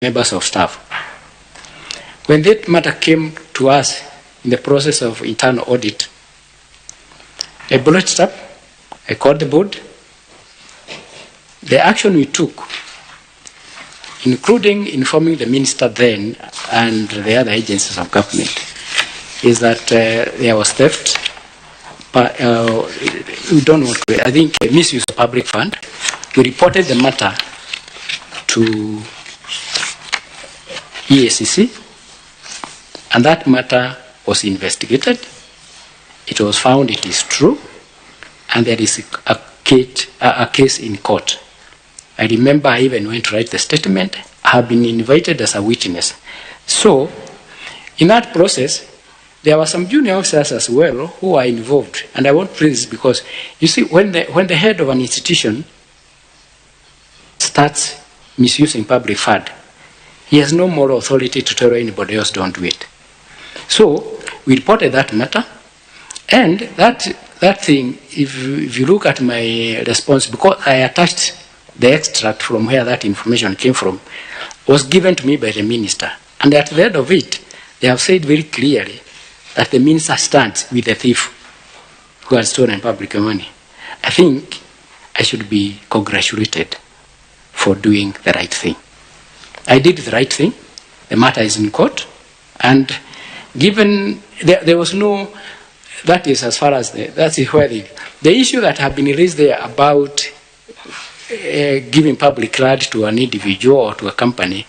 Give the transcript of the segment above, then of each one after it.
members of staff. When that matter came to us in the process of internal audit, I brought it up, I called the board. The action we took, including informing the minister then and the other agencies of government, is that there was theft, but we don't want to, I think misuse of public fund. We reported the matter to EACC, and that matter was investigated. It was found it is true, and there is a case in court. I remember I even went to write the statement. I have been invited as a witness. So, in that process, there were some junior officers as well who are involved. And I want to praise this because, you see, when the head of an institution starts misusing public fund, he has no moral authority to tell anybody else don't do it. So, we reported that matter. And that thing, if you look at my response, because I attached the extract from where that information came from, was given to me by the minister. And at the end of it, they have said very clearly that the minister stands with the thief who has stolen public money. I think I should be congratulated for doing the right thing. I did the right thing. The matter is in court. And given, there was no, that is as far as, that is where the issue that have been raised there about giving public land to an individual or to a company,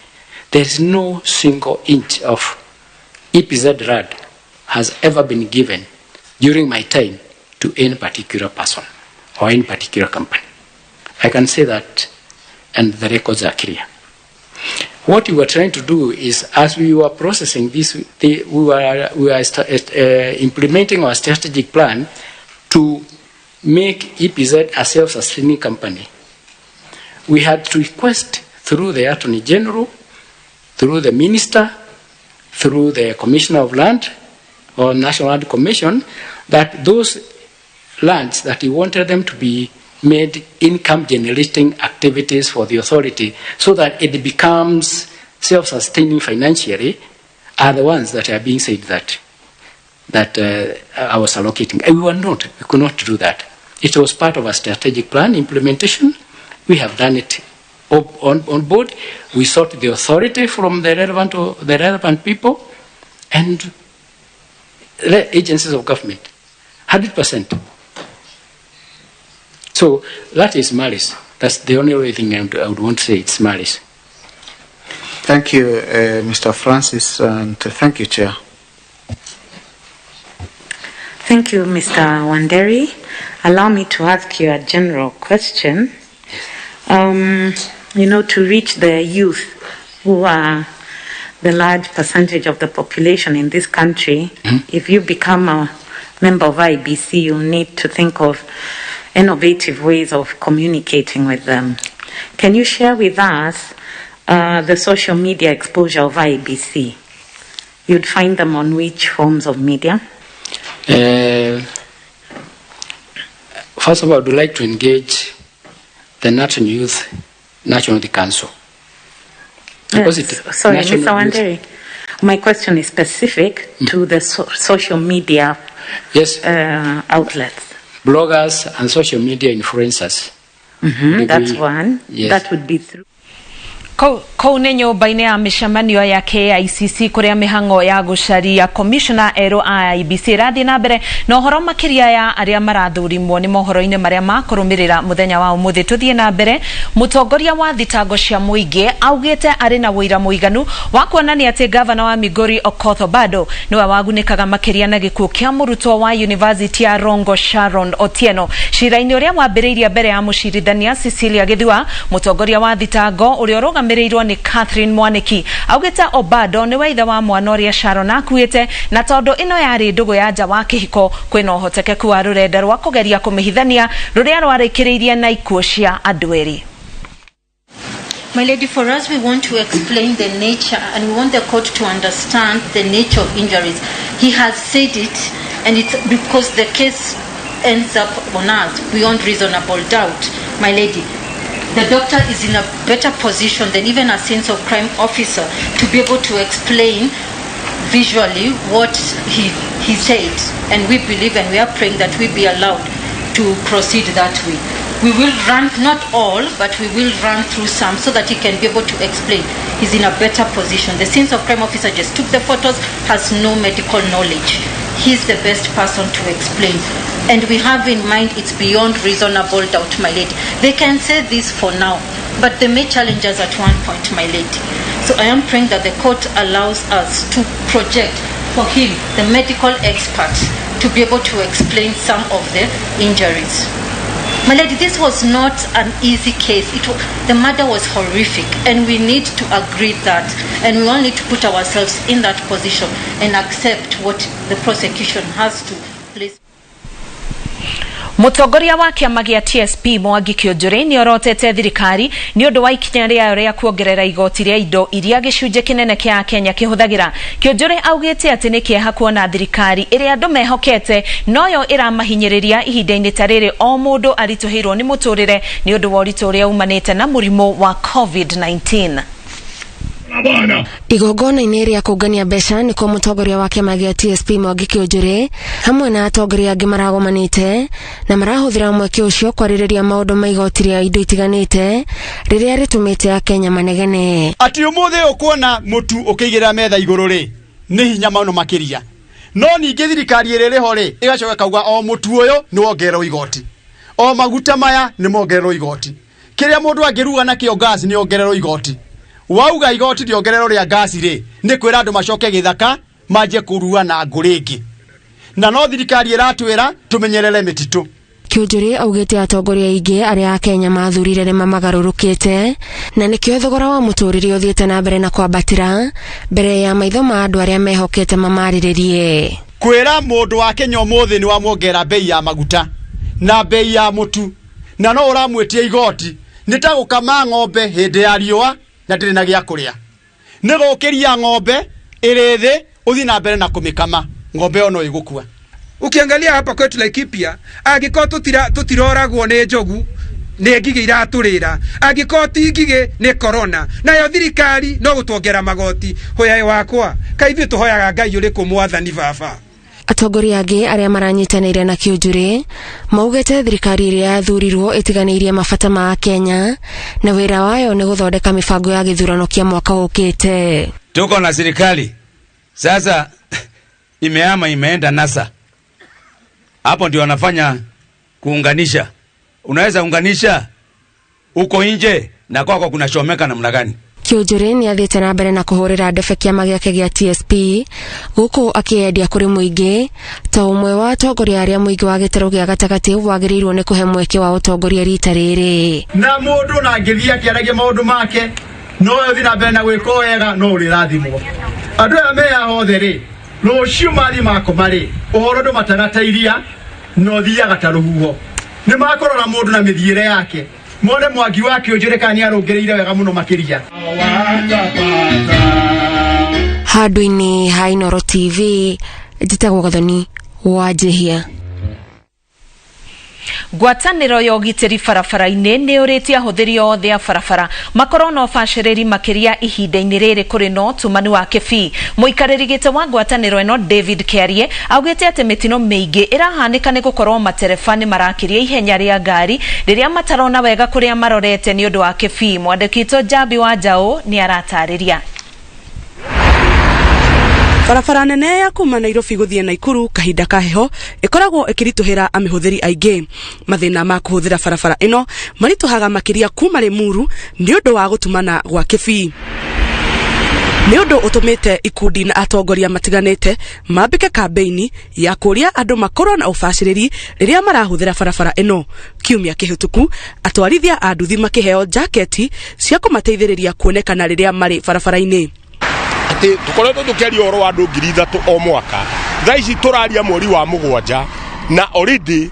there is no single inch of EPZ land has ever been given during my time to any particular person or any particular company. I can say that, and the records are clear. What we were trying to do is, as we were processing this, we were implementing our strategic plan to make EPZ a self-sustaining company. We had to request through the Attorney General, through the Minister, through the Commissioner of Land or National Land Commission, that those lands that he wanted them to be made income-generating activities for the authority so that it becomes self-sustaining financially are the ones that are being said that I was allocating. We were not. We could not do that. It was part of a strategic plan implementation. We have done it on board. We sought the authority from the relevant people and the agencies of government, 100%. So that is malice. That's the only thing I would want to say. It's malice. Thank you, Mr. Francis, and thank you, Chair. Thank you, Mr. Wanderi. Allow me to ask you a general question. To reach the youth who are the large percentage of the population in this country, if you become a member of IBC, you need to think of innovative ways of communicating with them. Can you share with us the social media exposure of IBC? You'd find them on which forms of media? First of all, I would like to engage the National Youth Council. Sorry, Mr. Wanderi. My question is specific to the social media outlets. Bloggers and social media influencers. That's one. Yes. That would be through. Kou nĩ nyũmba-inĩ ya mĩcemanio ya KICC kũrĩa mĩhang'o ya gũcaria komishona erũ a IEBC ĩrathiĩ na mbere na ũhoro makĩria ya arĩa marathurimwo nĩ mohoro-inĩ marĩa makũrũmĩrĩra mũthenya wa ũmũthĩ. Tũthiĩ na mbere, mũtongoria wa thitango cia mũingĩ augĩte arĩ na wĩira mũiganu wa kuonania atĩ gavana wa Migori Okoth Obado nĩwe wagunĩkaga makĩria na gĩkuũ kĩa mũrutwo wa University ya Rongo Sharon Otieno. Cira-inĩ ũrĩa wambĩrĩirie mbere ya mũcirithania Cecilia Githua, mũtongoria wa thitango ũrĩa ũrũgamĩrĩirwo nĩ Catherine Mwaniki augĩte Obado nĩwe ithe wa mwana ũrĩa Sharon akuĩte, na tondũ ĩno yarĩ ndũgũ ya nja wa kĩhiko kwĩna ũhotekeku wa rũrenda rwa kũgeria kũmĩhithania rũrĩa rwarĩkĩrĩirie na ikuũ cia andũ erĩ. My lady, for us, we want to explain the nature and we want the court to understand the nature of injuries. He has said it, and it's because the case ends up on us beyond reasonable doubt. My lady, the doctor is in a better position than even a sense of crime officer to be able to explain visually what he said. And we believe and we are praying that we be allowed to proceed that way. We will run, not all, but we will run through some so that he can be able to explain. He's in a better position. The sense of crime officer just took the photos, has no medical knowledge. He's the best person to explain. And we have in mind it's beyond reasonable doubt, my lady. They can say this for now, but they may challenge us at one point, my lady. So I am praying that the court allows us to project for him, the medical expert, to be able to explain some of the injuries. My lady, this was not an easy case. The murder was horrific, and we need to agree that, and we all need to put ourselves in that position and accept what the prosecution has to place. Mutongoria wa kiama gia TSP Mwangi Kĩũnjũrĩ nĩ orotete thirikari nĩ ũndũ wa ikinya rĩayo rĩa kuongerera igoti rĩa indo iria gĩcunjĩ kĩnene kĩa Kenya kĩhũthagĩra. Kĩũnjũrĩ augĩte atĩ nĩ kĩeha kuona thirikari ĩrĩa andũ mehokete noyo ĩramahinyĩrĩria ihinda-inĩ ta rĩrĩ o mũndũ aritũhĩirwo nĩ mũtũrĩre nĩ ũndũ wa ũritũ ũrĩa umanĩte na mũrimũ wa COVID-19. Igongona-inĩ rĩa kũngania mbeca nĩ kwa mũtongoria wa kĩama gĩa TSP Mwangi Kĩũnjũrĩ hamwe na atongoria angĩ maragomanĩte na marahũthĩra mweke ũcio kwarĩrĩria maũndũ ma igoti rĩa indo itiganĩte rĩrĩa rĩtũmĩte Akenya manegene. Ati ũmũthĩ ũkuona mũtu ũkĩigĩrĩra metha igũrũ rĩ nĩ hinya mũno makĩria. No ningĩ thirikari ĩrĩho rĩ ĩgacoka kauga o mũtu ũyũ nĩ wongererwo igoti. O maguta maya nĩ mongererwo igoti. Kĩrĩa mũndũ angĩruga nakĩo gas nĩ ongererwo igoti. Wauga igoti riongerero rĩa gas rĩ nĩ kwĩra andũ macoke gĩthaka manje kũrua na ngũrĩngĩ. Na no thirikari ĩratwĩra tũmenyerere mĩtitũ. Kĩũnjũrĩ augĩte atongoria aingĩ arĩa Akenya mathurire nĩ magarũrũkĩte na nĩkĩo thogora wa mũtũrĩre ũthiĩte na mbere na kwambatĩra mbere ya maitho ma andũ arĩa mehokete mamarĩrĩrie. Kwĩra mũndũ wa Kenya ũmũthĩ nĩ wamwongerera bei ya maguta na bei ya mũtu na no ũramwĩtia igoti nĩ ta gũkama ng'ombe hĩndĩ ya riũa na ndĩrĩ na gĩa kũrĩa. Nĩ gũkĩria ng'ombe ĩrĩ thĩ ũthi na mbere na kũmĩkama ng'ombe ono ĩgũkua. Ukiangalia hapa kwetu Laikipia angĩkorwo tutiroragwo nĩ njogu nĩ ngigĩ iratũrĩra angĩkorwo ti ngigĩ nĩ corona nayo thirikari no gũtwongera magoti hoya wakwa kaithuĩ tũhoyaga Ngai ũrĩkũ mwathani baba. Atongoria angĩ arĩa maranyitanĩire na Kĩũnjũrĩ maugĩte thirikari ĩrĩa yathurirwo ĩtiganĩirie mabata ma Kenya na wĩra wayo nĩ gũthondeka mĩbango ya gĩthurano kĩa mwaka ũkĩte. Tuko na serikali sasa imeenda NASA. Hapo ndio wanafanya kuunganisha. Unaweza unganisha uko nje na kwako kuna shomeka namna gani? Kĩũnjũrĩ nĩ athiĩte na mbere na kũhũrĩra ndebe kĩama gĩake gĩa TSP gũkũ akĩendia kũrĩ mũingĩ ta ũmwe wa atongoria arĩa mũingĩ wa gĩtarũ gĩa gatagatĩ wagĩrĩirwo nĩ kũhe mweke wa ũtongoria rita rĩrĩ. Na mũndũ na ngĩthia kĩaragia maũndũ make no ũthi na mbere na gwĩka wega no ũrĩrathimwo. Andũ aya mehothe rĩ rũciũ mathi makoma rĩ ũhoro ndũ matagatairia no thiaga ta rũhuho. Nĩ makorora mũndũ na mĩthiĩre yake. Mone Mwangi wa Kĩũnjũrĩ kana arũngĩrĩire wega mũno makĩria. Handũ-inĩ ha Inooro TV njĩtagwo Gathoni wa Njĩhia. Ngwatanĩro ya ũgitĩri barabara-inĩ nĩ ũrĩtie ahũthĩri othe a barabara makorwo na ũbacĩrĩri makĩria ihinda-inĩ rĩrĩ kũrĩ na ũtumani wa kĩbii. Mũikarĩri gĩtĩ wa ngwatanĩro ĩno David Kĩarie augĩte atĩ mĩtino mĩingĩ ĩrahanĩka nĩ gũkorwo matereba nĩ marakĩria ihenya rĩa ngari rĩrĩa matarona wega kũrĩa marorete nĩ ũndũ wa kĩbii. Mwandĩki witũ Jabi wa Njaũ nĩ aratarĩria. Barabara nene ya kuma Nairobi gũthiĩ Naikuru kahinda ka heho ĩkoragwo ĩkĩritũhĩra amĩhũthĩri aingĩ. Mathĩna ma kũhũthĩra barabara ĩno maritũhaga makĩria kuma Limuru nĩ ũndũ wa gũtumana gwa kĩbii. Nĩ ũndũ ũtũmĩte ikundi na atongoria matiganĩte mambĩke kambeini ya kũria andũ makorwo na ũbacĩrĩri rĩrĩa marahũthĩra barabara ĩno. Kiumia kĩhĩtũku atwarithia a nduthi makĩheo jaketi cia kũmateithĩrĩria kuonekana rĩrĩa marĩ barabara-inĩ. Ati tukoretwo tukiaria oro wa 3,000 o mwaka thaa ici turaria mweri wa 7 na already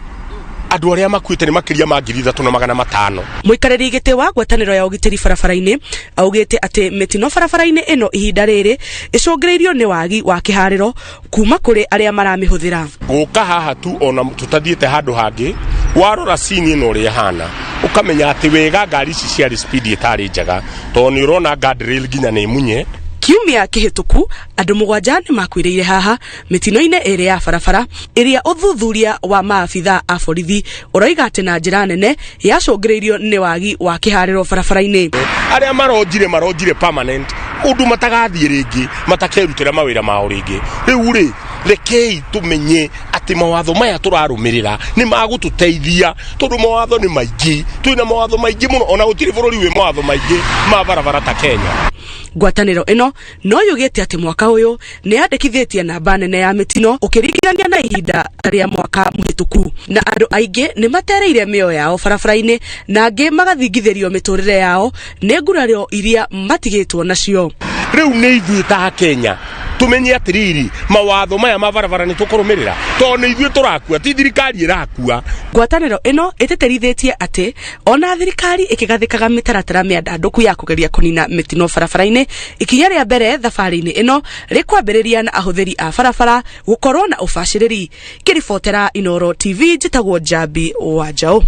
andu aria makuite ni makiria ma 3,500. Mũikarĩri gĩtĩ wa ngwatanĩro ya ũgitĩri barabara-inĩ augĩte atĩ mĩtino barabara-inĩ ĩno ihinda rĩrĩ ĩcũngĩrĩirio nĩ wagi wa kĩharĩro kuma kũrĩ arĩa maramĩhũthĩra. Gũka haha tu ona tutathiĩte handũ hangĩ warora scene ino ri hana ukamenya ati wega ngari ici cia speed itari njaga to ni urona guardrail ginya ni munye. Kiumia kihituku andu 7 ni makwiriire haha mitino-ine iri ya barabara iria uthuthuria wa maabitha a borithi uroiga ati na njira nene yacungiriirio ni wagi wa kihariro barabara-ini. Aria marojire permanent undu matagathie ringi matakerutira mawira mao ringi. Riu ri rekei tumenye ati mawatho maya turarumirira ni magututeithia tondu mawatho ni maingi, twina mawatho maingi muno, ona gutiri bururi wi mawatho maingi ma barabara ta Kenya. Ngwataniro ino no yugite ati mwaka uyu ni yandikithitie namba nene ya mitino ukiringithania na ihinda ria mwaka muhituku, na andu aingi ni matereire mioyo yao barabara-ini na angi magathingithirio miturire yao ni ngurario iria matigitwo nacio. Riu ni ithuĩ ta Kenya tumenye atiriri mawatho maya ma barabara ni tukurumirira to ni ithuĩ turakua ti thirikari irakua. Ngwataniro ino iteterithitie ati ona thirikari ikigathikaga mitaratara miandanduku ya kugeria kunina mitino barabara-ini, ikinya ria mbere thabari-ini ino rikwambiriria na ahuthiri a barabara gukorwo na ubaciriri. Kiribotera Inooro TV njitagwo Jambi wa Njau.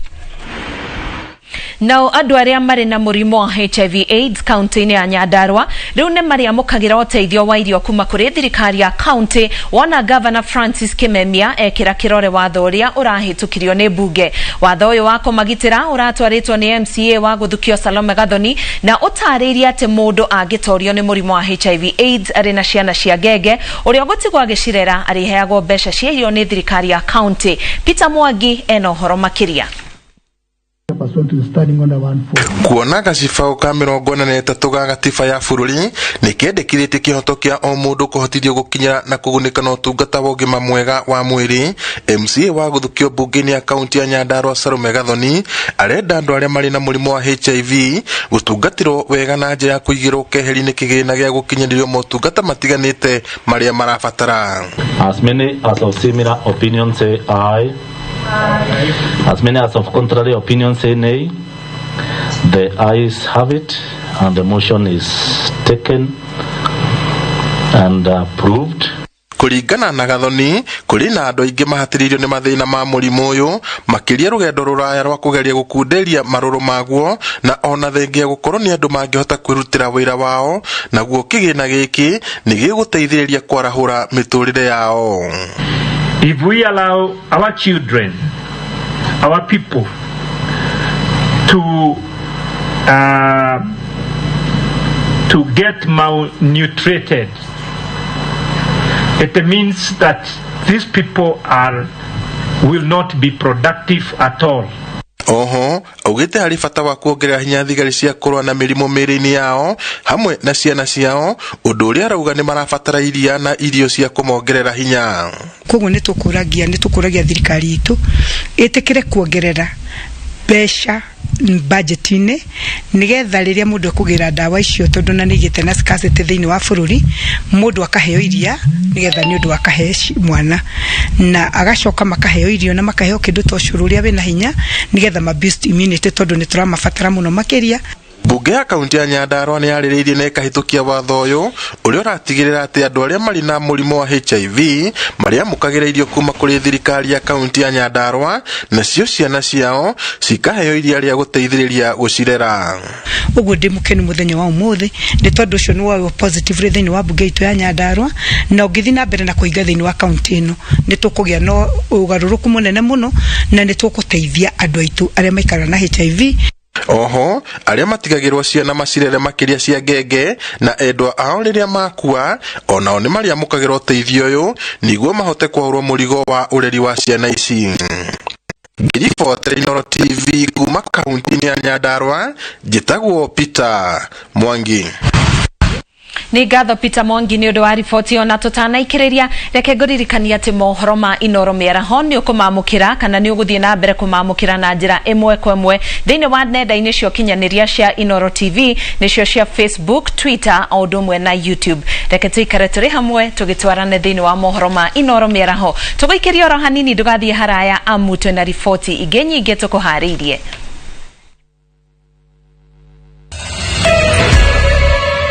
Nao andu aria mari na murimo wa HIV/AIDS kaunti-ini ya Nyandarua riu ni mariamukagira uteithio wa irio kuma kuri thirikari ya kaunti, wona Governor Francis Kimemia ekira kirore watho uria urahitukirio ni bunge. Watho uyu wa kumagitira uratwaritwo ni MCA wa Guthukio Salome Gathoni na utariria ati mundu angitorio ni murimo wa HIV/AIDS ari na ciana cia ngenge uria gutigwa gicirera ariheagwo mbeca cia irio ni thirikari ya kaunti. Peter Mwangi eno horo makiria. Kuona gacibao ka 43 ga gatiba ya bururi ni kendekirite kihoto kia o mundu kuhotithio gukinya na kugunika na utungata wa ugima mwega wa mwiri. MCA wa Guthukio bunge-ini ya kaunti ya Nyandarua Salome Gathoni arenda andu aria mari na murimo wa HIV gutungatirwo wega na njira ya kuigirwo keheri-ini kigina gia gukinyiririo motungata matiganite maria marabatara. As many as of similar opinions say aye. As many as of contrary opinions say nay. The ayes have it and the motion is taken and approved. Kuringana na Gathoni kuri na andu aingi mahatiririo ni mathina ma murimu uyu makiria rugendo ruraya rwa kugeria gukunderia maruru maguo na ona thengia gukorwo ni andu mangihota kwirutira wira wao naguo kigina giki ni giguteithiriria kwarahura miturire yao. If we allow our children, our people to get malnutrited, it means that these people will not be productive at all. Oho, augite hari bata wa kuongerera hinya thigari cia kurwa na mirimo miri-ini yao hamwe na ciana ciao, undu uria arauga ni marabatara iria na irio cia kumongerera hinya. Koguo ni tukuragia thirikari itu itikire kuongerera mbeca budget-ini nigetha riria mundu akugira dawa icio tondu na nigite na scarcity thiini wa bururi, mundu akaheo iria nigetha ni undu akahe mwana na agacoka makaheo irio na makaheo kindu ta ucuru uria wina hinya nigetha ma boost immunity tondu ni turamabatara muno makiria. Bunge ya kaunti ya Nyandarua ni yaririirie na ikahitukia watho uyu uria uratigirira ati andu aria mari na murimo wa HIV maria mukagira irio kuma kuri thirikari ya kaunti ya Nyandarua na cio ciana ciao cikaheo iria ria guteithiriria gucirera. Uguo ndi mukenu muthenya wa umuthi ni tondu ucio ni wa positive thiini wa bunge itu ya Nyandarua na ugithi na mbere na kuiga thiini wa kaunti ino ni tukugia no ugaruruku munene muno na ni tukuteithia andu aitu aria maikara na HIV. Oho, aria matigagirwo ciana macirere makiria cia ngenge na endwa ao riria makua onao ni maria mukagirwo uteithio uyu niguo mahote kwahurwo murigo wa ureri wa ciana ici. Kiribotera Inooro TV kuma kaunti ya Nyandarua njitagwo Peter Mwangi. Ni ngatho Peter Mwangi ni undu wa riboti ona tutanaikiriria. Reke nguririkania ati mohoro ma Inooro Mĩaraho ni ukumamukira kana ni uguthie na mbere kumamukira na njira imwe kwa imwe thiini wa nenda-ini cio kinyaniria cia Inooro TV nicio cia Facebook, Twitter o ndumwe na YouTube. Reke tuikare turi hamwe tugitwarane thiini wa mohoro ma Inooro Mĩaraho. Tuguikiria oro hanini ndugathie haraya amu twina riboti ingi nyingi tukuhariirie.